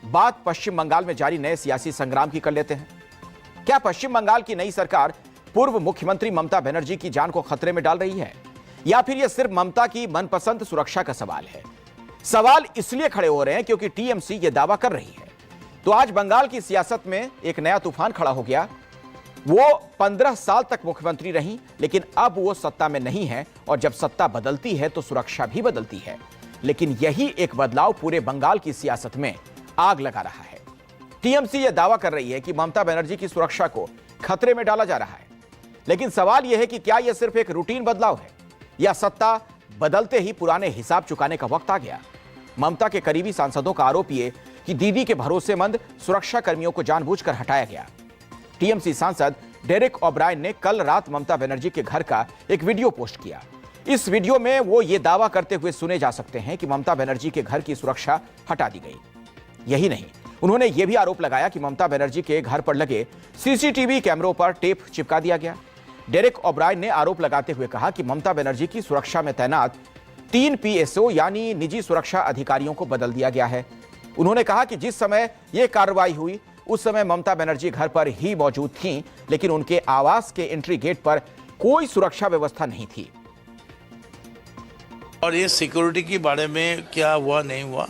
बात पश्चिम बंगाल में जारी नए सियासी संग्राम की कर लेते हैं। क्या पश्चिम बंगाल की नई सरकार पूर्व मुख्यमंत्री ममता बनर्जी की जान को खतरे में डाल रही है, या फिर यह सिर्फ ममता की मनपसंद सुरक्षा का सवाल है? सवाल इसलिए खड़े हो रहे हैं क्योंकि टीएमसी यह दावा कर रही है। तो आज बंगाल की सियासत में एक नया तूफान खड़ा हो गया। वो 15 साल तक मुख्यमंत्री रही, लेकिन अब वो सत्ता में नहीं है, और जब सत्ता बदलती है तो सुरक्षा भी बदलती है। लेकिन यही एक बदलाव पूरे बंगाल की सियासत में आग लगा रहा है। टीएमसी यह दावा कर रही है कि ममता बनर्जी की सुरक्षा को खतरे में डाला जा रहा है, लेकिन सवाल यह है कि क्या यह सिर्फ एक रूटीन बदलाव है, या सत्ता बदलते ही पुराने हिसाब चुकाने का वक्त आ गया? ममता के करीबी सांसदों का आरोप यह कि दीदी के भरोसेमंद सुरक्षा कर्मियों को जानबूझकर हटाया गया। टीएमसी सांसद डेरेक ओब्रायन ने कल रात ममता बनर्जी के घर का एक वीडियो पोस्ट किया। इस वीडियो में वो ये दावा करते हुए सुने जा सकते हैं कि ममता बनर्जी के घर की सुरक्षा हटा दी गई। यही नहीं, उन्होंने यह भी आरोप लगाया कि ममता बनर्जी के घर पर लगे सीसीटीवी कैमरों पर टेप चिपका दिया गया। डेरेक ओब्रायन ने आरोप लगाते हुए कहा कि ममता बनर्जी की सुरक्षा में तैनात 3 पीएसओ यानी निजी सुरक्षा अधिकारियों को बदल दिया गया है। उन्होंने कहा कि जिस समय यह कार्रवाई हुई उस समय ममता बनर्जी घर पर ही मौजूद थीं, लेकिन उनके आवास के एंट्री गेट पर कोई सुरक्षा व्यवस्था नहीं थी। और ये सिक्योरिटी के बारे में क्या हुआ नहीं हुआ,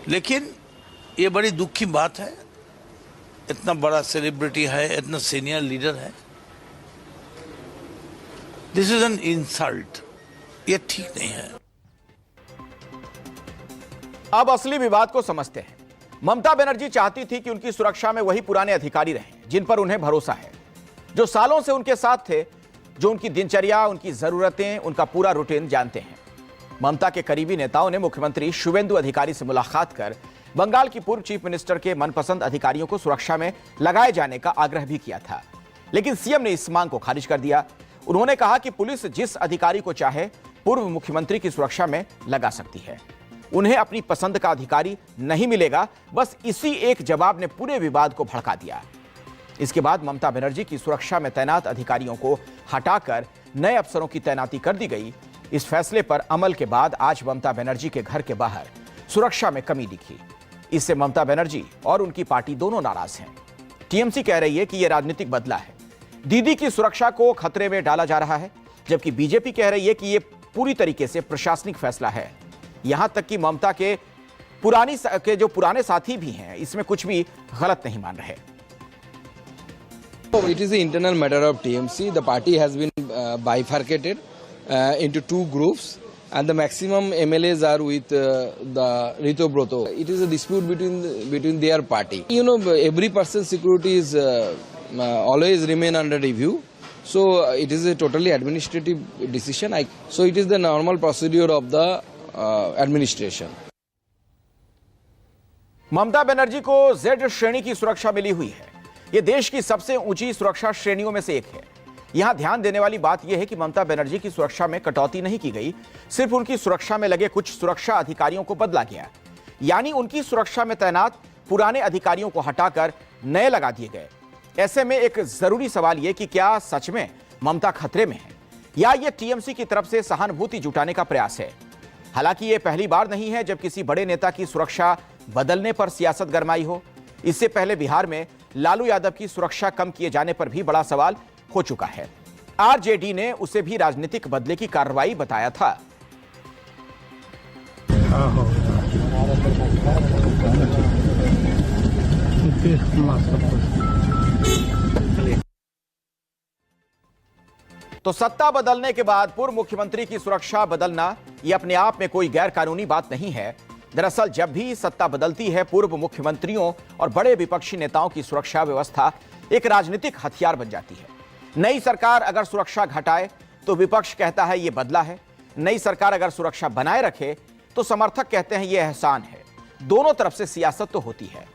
लेकिन ये बड़ी दुख की बात है। इतना बड़ा सेलिब्रिटी है, इतना सीनियर लीडर है, दिस इज एन इंसल्ट। ये ठीक नहीं है। अब असली विवाद को समझते हैं। ममता बनर्जी चाहती थी कि उनकी सुरक्षा में वही पुराने अधिकारी रहें जिन पर उन्हें भरोसा है, जो सालों से उनके साथ थे, जो उनकी दिनचर्या, उनकी जरूरतें, उनका पूरा रूटीन जानते हैं। ममता के करीबी नेताओं ने मुख्यमंत्री शुवेंदु अधिकारी से मुलाकात कर बंगाल की पूर्व चीफ मिनिस्टर के मनपसंद अधिकारियों को सुरक्षा में लगाए जाने का आग्रह भी किया था, लेकिन सीएम ने इस मांग को खारिज कर दिया। उन्होंने कहा कि पुलिस जिस अधिकारी को चाहे पूर्व मुख्यमंत्री की सुरक्षा में लगा सकती है, उन्हें अपनी पसंद का अधिकारी नहीं मिलेगा। बस इसी एक जवाब ने पूरे विवाद को भड़का दिया। इसके बाद ममता बनर्जी की सुरक्षा में तैनात अधिकारियों को हटाकर नए अफसरों की तैनाती कर दी गई। इस फैसले पर अमल के बाद आज ममता बनर्जी के घर के बाहर सुरक्षा में कमी दिखी। इससे ममता बनर्जी और उनकी पार्टी दोनों नाराज हैं। टीएमसी कह रही है कि यह राजनीतिक बदला है, दीदी की सुरक्षा को खतरे में डाला जा रहा है, जबकि बीजेपी कह रही है कि यह पूरी तरीके से प्रशासनिक फैसला है। यहां तक कि ममता के जो पुराने साथी भी हैं, इसमें कुछ भी गलत नहीं मान रहे। It is the internal matter of TMC. The party has been bifurcated into 2 groups, and the maximum MLAs are with the Rito Broto. It is a dispute between their party. You know, every person's security is always remain under review. So it is a totally administrative decision. So it is the normal procedure of the administration. Mamata Banerjee को Z श्रेणी की सुरक्षा मिली हुई है। यह देश की सबसे ऊंची सुरक्षा श्रेणियों में से एक है। यहां ध्यान देने वाली बात यह है कि ममता बनर्जी की सुरक्षा में कटौती नहीं की गई, सिर्फ उनकी सुरक्षा में लगे कुछ सुरक्षा अधिकारियों को बदला गया। यानी उनकी सुरक्षा में तैनात पुराने अधिकारियों को हटाकर नए लगा दिए गए। ऐसे में एक जरूरी सवाल यह कि क्या सच में ममता खतरे में है, या यह टीएमसी की तरफ से सहानुभूति जुटाने का प्रयास है? हालांकि यह पहली बार नहीं है जब किसी बड़े नेता की सुरक्षा बदलने पर सियासत गरमाई हो। इससे पहले बिहार में लालू यादव की सुरक्षा कम किए जाने पर भी बड़ा सवाल हो चुका है। आरजेडी ने उसे भी राजनीतिक बदले की कार्रवाई बताया था। तो सत्ता बदलने के बाद पूर्व मुख्यमंत्री की सुरक्षा बदलना यह अपने आप में कोई गैर कानूनी बात नहीं है। दरअसल जब भी सत्ता बदलती है, पूर्व मुख्यमंत्रियों और बड़े विपक्षी नेताओं की सुरक्षा व्यवस्था एक राजनीतिक हथियार बन जाती है। नई सरकार अगर सुरक्षा घटाए तो विपक्ष कहता है यह बदला है, नई सरकार अगर सुरक्षा बनाए रखे तो समर्थक कहते हैं यह एहसान है। दोनों तरफ से सियासत तो होती है।